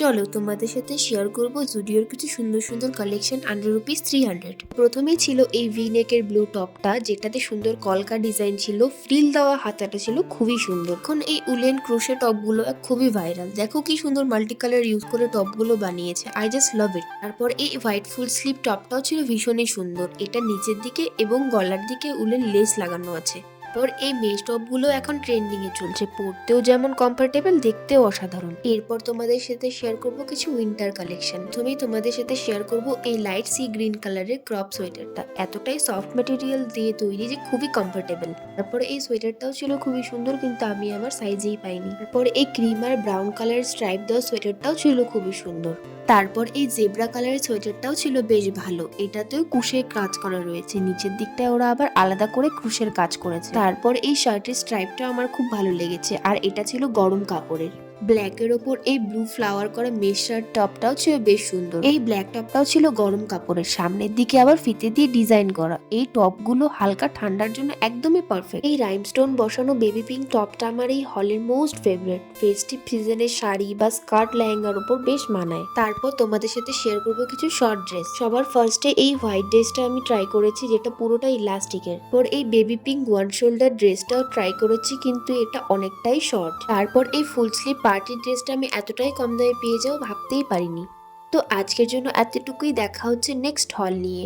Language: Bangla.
চলো তোমাদের সাথে শেয়ার করব জুডিওর কিছু সুন্দর সুন্দর কালেকশন আন্ডার ₹300। প্রথমেই ছিল এই ভি নেকের ব্লু টপটা, যেটাতে সুন্দর কলকা ডিজাইন ছিল, ফ্রিল দেওয়া হাতাটা ছিল খুবই সুন্দর। এখন এই উলেন ক্রোশে টপগুলো খুবই ভাইরাল, দেখো কি সুন্দর মাল্টি কালার ইউজ করে টপগুলো বানিয়েছে, আই জাস্ট লাভ ইট। তারপর এই হোয়াইট ফুল স্লিভ টপটাও ছিল ভীষণই সুন্দর, এটা নিচের দিকে এবং গলার দিকে উলেন লেস লাগানো আছে। পর এই মেশ টপ গুলো এখন ট্রেন্ডিং এ চলছে, পরতেও যেমন কমফোর্টেবল, দেখতেও অসাধারণ। এরপর তোমাদের সাথে শেয়ার করব কিছু উইন্টার কালেকশন। প্রথমেই তোমাদের সাথে শেয়ার করব এই লাইট সি গ্রিন কালারের ক্রপ সোয়েটারটা, এতটাই সফট ম্যাটেরিয়াল দিয়ে তৈরি যে খুবই কমফোর্টেবল। তারপরে এই সোয়েটারটাও ছিল খুবই সুন্দর, কিন্তু আমি আমার সাইজেই পাইনি। তারপর এই ক্রিম আর ব্রাউন কালার স্ট্রাইপ দেওয়া সোয়েটারটাও ছিল খুবই সুন্দর। তারপর এই জেব্রা কালারের সোয়েটারটাও ছিল বেশ ভালো, এটাতেও কুশের কাজ করা রয়েছে, নিচের দিকটায় ওরা আবার আলাদা করে কুশের কাজ করেছে। তারপর এই শার্টের স্ট্রাইপটা আমার খুব ভালো লেগেছে, আর এটা ছিল গরম কাপড়ের। ব্ল্যাকের ওপর এই ব্লু ফ্লাওয়ার করা মেশ শার্ট টপটাও ছিল বেশ সুন্দর। এই ব্ল্যাক টপটাও ছিল গরম কাপড়ের, সামনের দিকে আবার ফিতে দিয়ে ডিজাইন করা। এই টপগুলো হালকা ঠান্ডার জন্য একদমই পারফেক্ট। এই রাইমস্টোন বসানো বেবি পিঙ্ক টপটা আমার এই হলের মোস্ট ফেভারিট, ফেস্টিভ সিজনের শাড়ি বা স্কার্ট লেহেঙ্গার উপর বেশ মানায়। তারপর তোমাদের সাথে শেয়ার করবো কিছু শর্ট ড্রেস। সবার ফার্স্টে এই হোয়াইট ড্রেসটা আমি ট্রাই করেছি, যেটা পুরোটা ইলাস্টিকের। পর এই বেবি পিঙ্ক ওয়ান শোল্ডার ড্রেসটাও ট্রাই করেছি, কিন্তু এটা অনেকটাই শর্ট। তারপর এই ফুল স্লিভ পার্টি ড্রেসটা আমি এতটাই কম দামে পেয়ে যাবো ভাবতেই পারিনি। তো আজকের জন্য এতটুকুই, দেখা হচ্ছে নেক্সট হল নিয়ে।